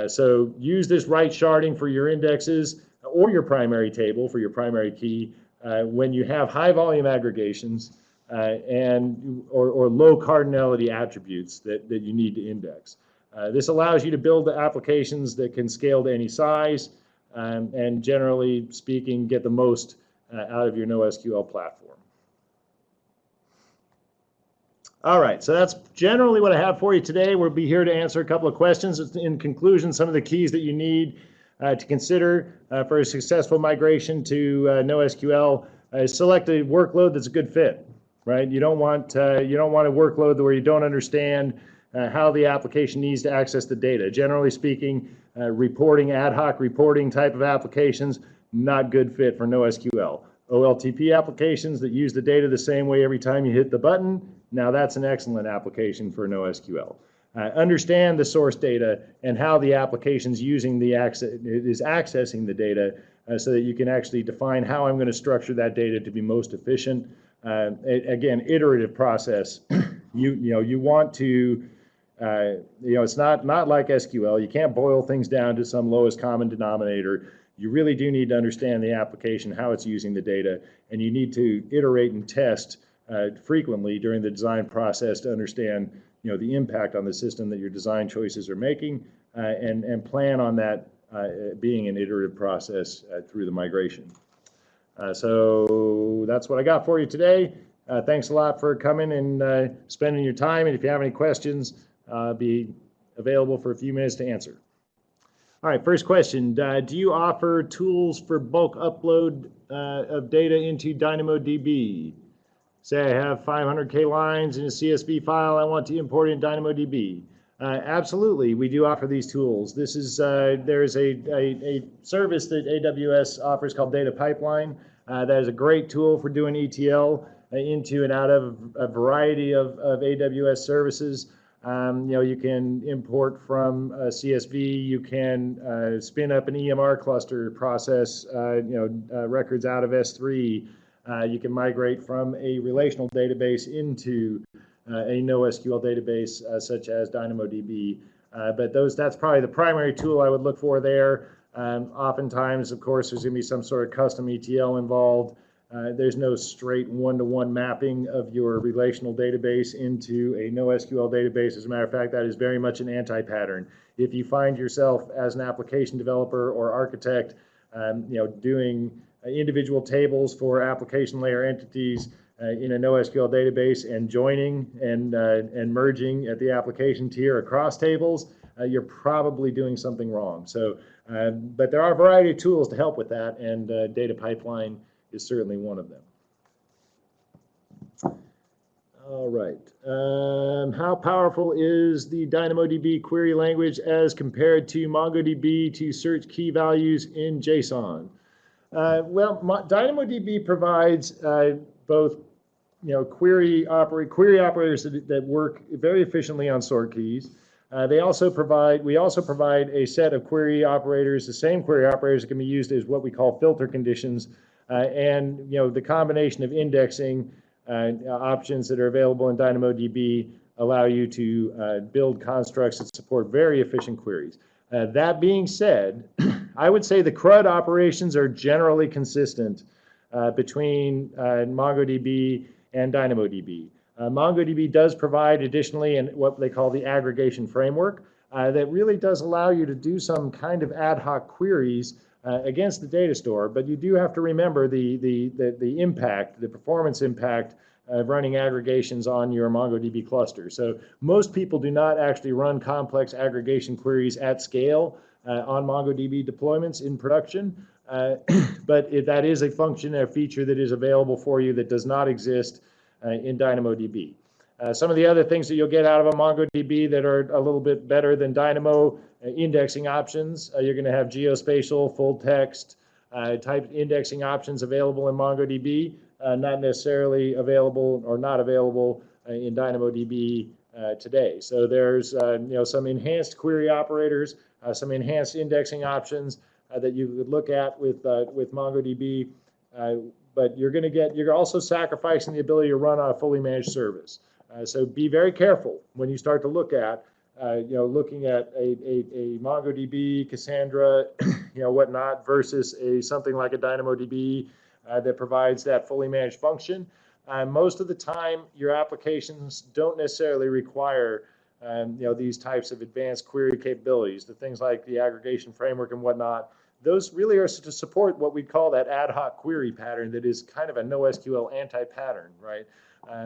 So use this right sharding for your indexes or your primary table for your primary key when you have high volume aggregations or low cardinality attributes that you need to index. This allows you to build the applications that can scale to any size and generally speaking get the most out of your NoSQL platform. All right, so that's generally what I have for you today. We'll be here to answer a couple of questions. In conclusion, some of the keys that you need to consider for a successful migration to NoSQL is select a workload that's a good fit, right? You don't want a workload where you don't understand how the application needs to access the data. Generally speaking, reporting, ad hoc reporting type of applications, not good fit for NoSQL. OLTP applications that use the data the same way every time you hit the button, now that's an excellent application for NoSQL. Understand the source data and how the application's using the accessing the data so that you can actually define how I'm going to structure that data to be most efficient. Again, iterative process. You want to, it's not like SQL. You can't boil things down to some lowest common denominator. You really do need to understand the application, how it's using the data, and you need to iterate and test frequently during the design process to understand the impact on the system that your design choices are making, and plan on that being an iterative process through the migration. So that's what I got for you today. Thanks a lot for coming and spending your time, and if you have any questions, be available for a few minutes to answer. All right, first question. Do you offer tools for bulk upload of data into DynamoDB? Say I have 500K lines in a CSV file, I want to import it in DynamoDB. Absolutely, we do offer these tools. This is, there's a service that AWS offers called Data Pipeline. That is a great tool for doing ETL into and out of a variety of AWS services. You can import from CSV, you can spin up an EMR cluster, process records out of S3. You can migrate from a relational database into a NoSQL database such as DynamoDB. But that's probably the primary tool I would look for there. Oftentimes, of course, there's going to be some sort of custom ETL involved. There's no straight one-to-one mapping of your relational database into a NoSQL database. As a matter of fact, that is very much an anti-pattern. If you find yourself as an application developer or architect, doing individual tables for application layer entities in a NoSQL database and joining and merging at the application tier across tables, you're probably doing something wrong. So, but there are a variety of tools to help with that, and Data Pipeline is certainly one of them. All right. How powerful is the DynamoDB query language as compared to MongoDB to search key values in JSON? Well, DynamoDB provides both query operators that work very efficiently on sort keys. We also provide a set of query operators, the same query operators that can be used as what we call filter conditions, and the combination of indexing options that are available in DynamoDB allow you to build constructs that support very efficient queries. That being said, I would say the CRUD operations are generally consistent between MongoDB and DynamoDB. MongoDB does provide additionally what they call the aggregation framework that really does allow you to do some kind of ad hoc queries against the data store, but you do have to remember the impact, the performance impact of running aggregations on your MongoDB cluster. So most people do not actually run complex aggregation queries at scale on MongoDB deployments in production, but that is a function, a feature that is available for you that does not exist in DynamoDB. Some of the other things that you'll get out of a MongoDB that are a little bit better than Dynamo, indexing options. You're going to have geospatial, full text type indexing options available in MongoDB, not necessarily available or not available in DynamoDB today. So there's some enhanced query operators, some enhanced indexing options that you could look at with MongoDB, but you're also sacrificing the ability to run on a fully managed service. So be very careful when you start to look at looking at a MongoDB, Cassandra, whatnot, versus something like a DynamoDB that provides that fully managed function. Most of the time, your applications don't necessarily require these types of advanced query capabilities. The things like the aggregation framework and whatnot, those really are to support what we call that ad hoc query pattern that is kind of a NoSQL anti-pattern, right?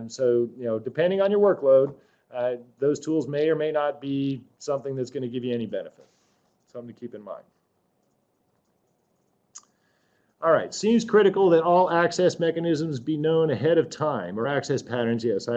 So depending on your workload, those tools may or may not be something that's going to give you any benefit. Something to keep in mind. All right, seems critical that all access mechanisms be known ahead of time, or access patterns, yes.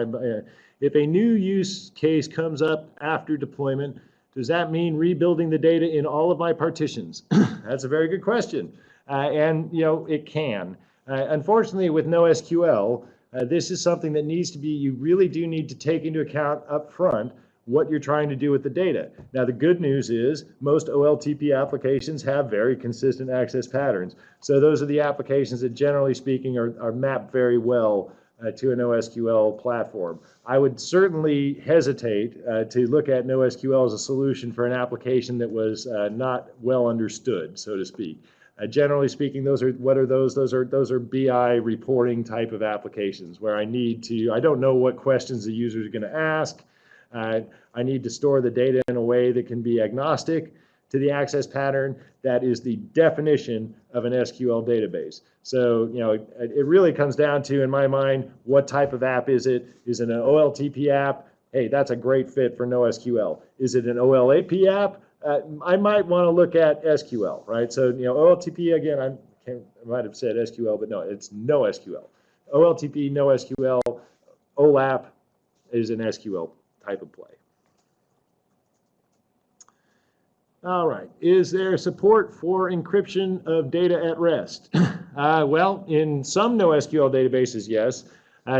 If a new use case comes up after deployment, does that mean rebuilding the data in all of my partitions? That's a very good question. And it can. Unfortunately, with NoSQL, this is something that needs to be, you really do need to take into account up front what you're trying to do with the data. Now, the good news is most OLTP applications have very consistent access patterns. So those are the applications that, generally speaking, are mapped very well to a NoSQL platform. I would certainly hesitate to look at NoSQL as a solution for an application that was not well understood, so to speak. Generally speaking, what are those? Those are BI reporting type of applications where I don't know what questions the user is going to ask. I need to store the data in a way that can be agnostic to the access pattern. That is the definition of an SQL database. So, it really comes down to, in my mind, what type of app is it? Is it an OLTP app? Hey, that's a great fit for NoSQL. Is it an OLAP app? I might want to look at SQL, right? So, OLTP, again, I might have said SQL, but no, it's NoSQL. OLTP, NoSQL, OLAP is an SQL type of play. All right, is there support for encryption of data at rest? Well, in some NoSQL databases, yes.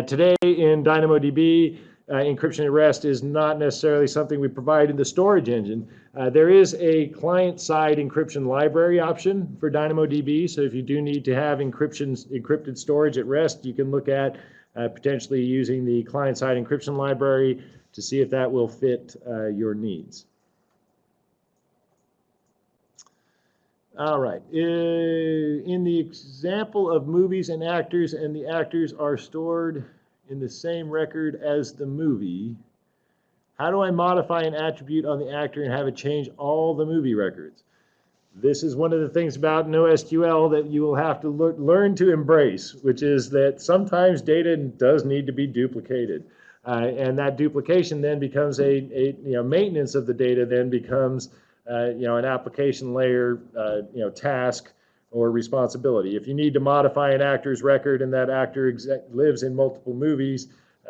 Today in DynamoDB, encryption at rest is not necessarily something we provide in the storage engine. There is a client-side encryption library option for DynamoDB, so if you do need to have encrypted storage at rest, you can look at potentially using the client-side encryption library to see if that will fit your needs. All right, in the example of movies and the actors are stored in the same record as the movie, how do I modify an attribute on the actor and have it change all the movie records? This is one of the things about NoSQL that you will have to learn to embrace, which is that sometimes data does need to be duplicated. And that duplication then becomes maintenance of the data then becomes an application layer task or responsibility. If you need to modify an actor's record and that actor lives in multiple movies,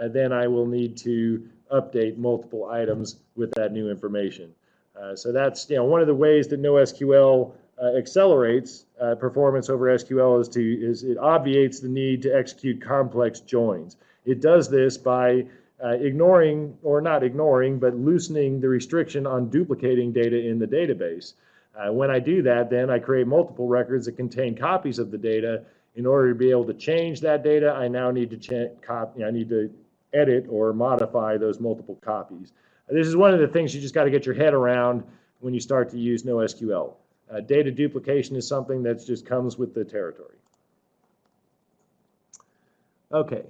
then I will need to update multiple items with that new information. So that's one of the ways that NoSQL accelerates performance over SQL is it obviates the need to execute complex joins. It does this by ignoring, or not ignoring, but loosening the restriction on duplicating data in the database. When I do that, then I create multiple records that contain copies of the data. In order to be able to change that data, I now need to edit or modify those multiple copies. This is one of the things you just got to get your head around when you start to use NoSQL. Data duplication is something that just comes with the territory. Okay.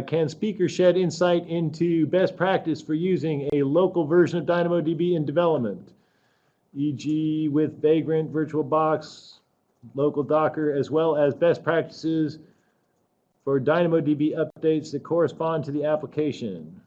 Can speakers shed insight into best practice for using a local version of DynamoDB in development, e.g. with Vagrant, VirtualBox, local Docker, as well as best practices for DynamoDB updates that correspond to the application?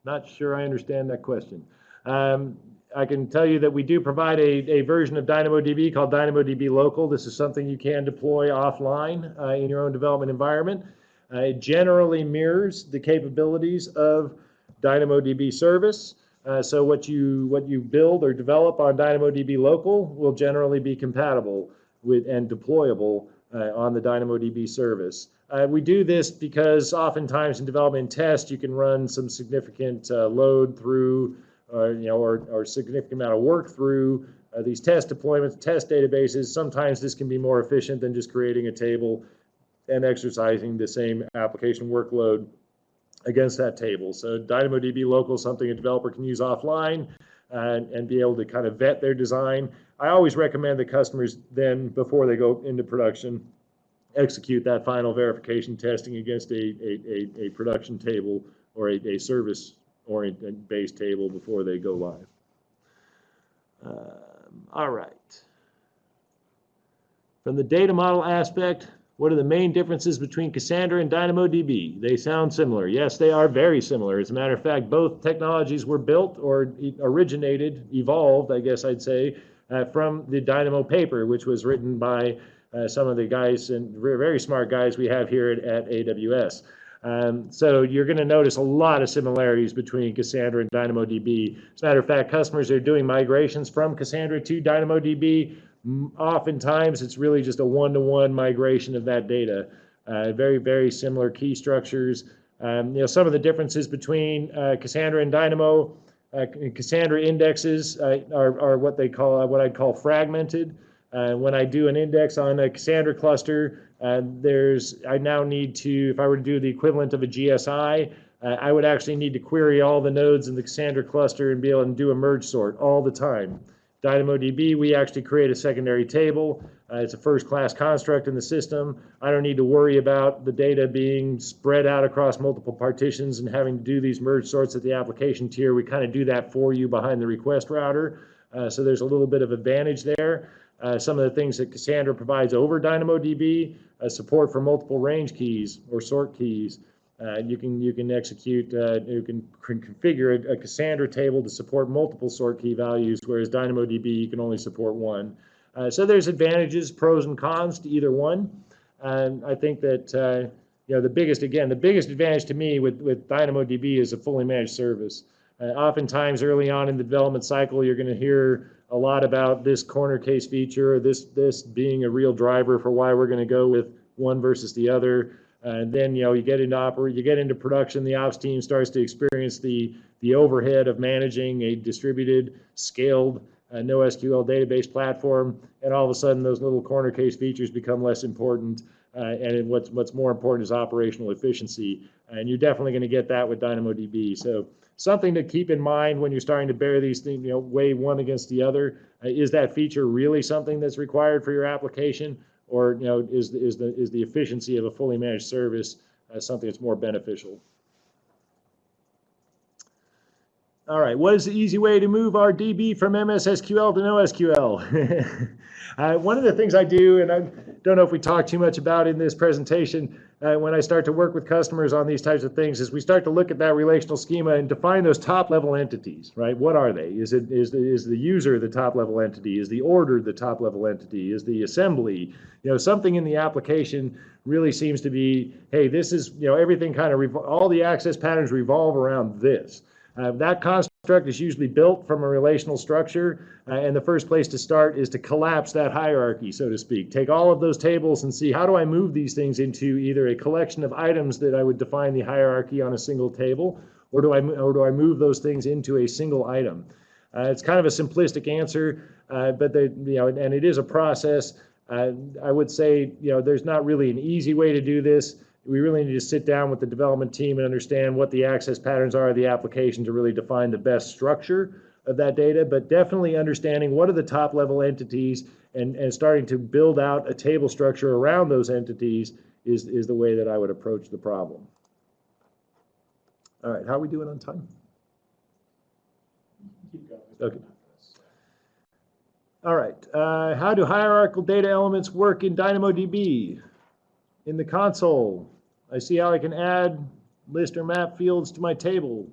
Not sure I understand that question. I can tell you that we do provide a version of DynamoDB called DynamoDB Local. This is something you can deploy offline in your own development environment. It generally mirrors the capabilities of DynamoDB service. So what you build or develop on DynamoDB Local will generally be compatible with and deployable on the DynamoDB service. We do this because oftentimes in development and test you can run some significant load through or significant amount of work through these test deployments, test databases. Sometimes this can be more efficient than just creating a table and exercising the same application workload against that table. So DynamoDB Local is something a developer can use offline and be able to kind of vet their design. I always recommend that customers then, before they go into production, execute that final verification testing against a production table or a service-oriented based table before they go live. All right. From the data model aspect, what are the main differences between Cassandra and DynamoDB? They sound similar. Yes, they are very similar. As a matter of fact, both technologies were built or evolved, I guess I'd say, from the Dynamo paper, which was written by some of the guys and very smart guys we have here at AWS. So you're going to notice a lot of similarities between Cassandra and DynamoDB. As a matter of fact, customers are doing migrations from Cassandra to DynamoDB. Oftentimes, it's really just a one-to-one migration of that data. Very, very similar key structures. Some of the differences between Cassandra and Dynamo. Cassandra indexes are what I'd call fragmented. When I do an index on a Cassandra cluster, I now need to, if I were to do the equivalent of a GSI, I would actually need to query all the nodes in the Cassandra cluster and be able to do a merge sort all the time. DynamoDB, we actually create a secondary table. It's a first-class construct in the system. I don't need to worry about the data being spread out across multiple partitions and having to do these merge sorts at the application tier. We kind of do that for you behind the request router. So there's a little bit of advantage there. Some of the things that Cassandra provides over DynamoDB, support for multiple range keys or sort keys. You can configure a Cassandra table to support multiple sort key values, whereas DynamoDB you can only support one. So there's advantages, pros and cons to either one. I think that the biggest advantage to me with DynamoDB is a fully managed service. Oftentimes early on in the development cycle, you're going to hear a lot about this corner case feature, this being a real driver for why we're going to go with one versus the other. And then you get into production, the ops team starts to experience the overhead of managing a distributed, scaled NoSQL database platform, and all of a sudden those little corner case features become less important. And what's more important is operational efficiency. And you're definitely going to get that with DynamoDB. So something to keep in mind when you're starting to bear these things, weigh one against the other. Is that feature really something that's required for your application? Or is the efficiency of a fully managed service something that's more beneficial? All right, what is the easy way to move our DB from MS-SQL to NoSQL? One of the things I do, and I don't know if we talk too much about in this presentation, when I start to work with customers on these types of things, is we start to look at that relational schema and define those top-level entities, right? What are they? Is the user the top-level entity? Is the order the top-level entity? Is the assembly? Something in the application really seems to be, hey, this is, everything kind of, all the access patterns revolve around this. That construct is usually built from a relational structure, and the first place to start is to collapse that hierarchy, so to speak. Take all of those tables and see, how do I move these things into either a collection of items that I would define the hierarchy on a single table, or do I move those things into a single item? It's kind of a simplistic answer, but and it is a process. I would say, there's not really an easy way to do this. We really need to sit down with the development team and understand what the access patterns are of the application to really define the best structure of that data, but definitely understanding what are the top level entities and starting to build out a table structure around those entities is the way that I would approach the problem. All right, how are we doing on time? Keep going. Okay. All right, how do hierarchical data elements work in DynamoDB? In the console, I see how I can add list or map fields to my table.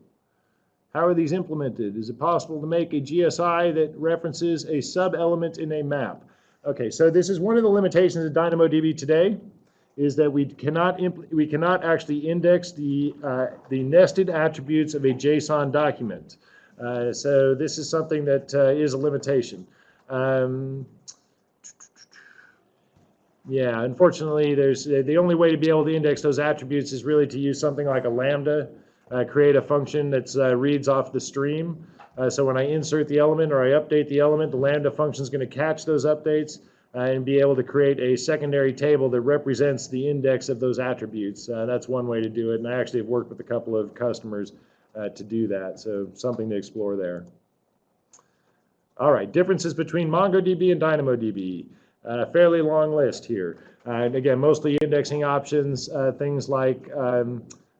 How are these implemented? Is it possible to make a GSI that references a sub-element in a map? Okay, so this is one of the limitations of DynamoDB today, is that we cannot actually index the nested attributes of a JSON document. So this is something that is a limitation. Yeah, unfortunately, the only way to be able to index those attributes is really to use something like a lambda, create a function that reads off the stream. So when I insert the element or I update the element, the lambda function is going to catch those updates and be able to create a secondary table that represents the index of those attributes. That's one way to do it, and I actually have worked with a couple of customers to do that, so something to explore there. All right, differences between MongoDB and DynamoDB. Fairly long list here. And again, mostly indexing options, things like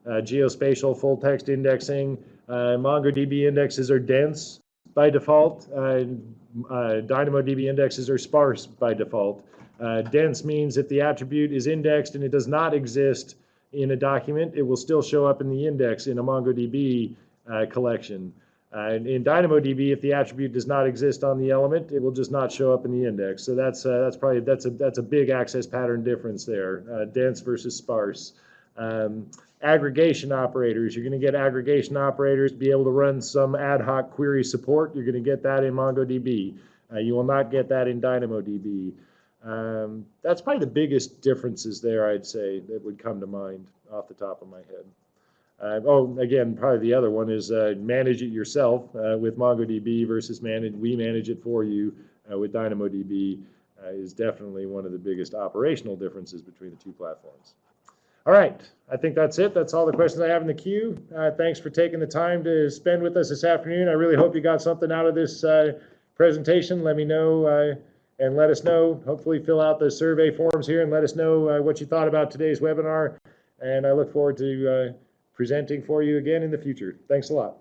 geospatial full text indexing. MongoDB indexes are dense by default. DynamoDB indexes are sparse by default. Dense means if the attribute is indexed and it does not exist in a document, it will still show up in the index in a MongoDB collection. In DynamoDB, if the attribute does not exist on the element, it will just not show up in the index. So that's a big access pattern difference there, dense versus sparse. Aggregation operators. You're going to get aggregation operators to be able to run some ad hoc query support. You're going to get that in MongoDB. You will not get that in DynamoDB. That's probably the biggest differences there, I'd say, that would come to mind off the top of my head. Again, probably the other one is manage it yourself with MongoDB versus we manage it for you with DynamoDB is definitely one of the biggest operational differences between the two platforms. All right, I think that's it. That's all the questions I have in the queue. Thanks for taking the time to spend with us this afternoon. I really hope you got something out of this presentation. Let me know and let us know. Hopefully fill out the survey forms here and let us know what you thought about today's webinar. And I look forward to presenting for you again in the future. Thanks a lot.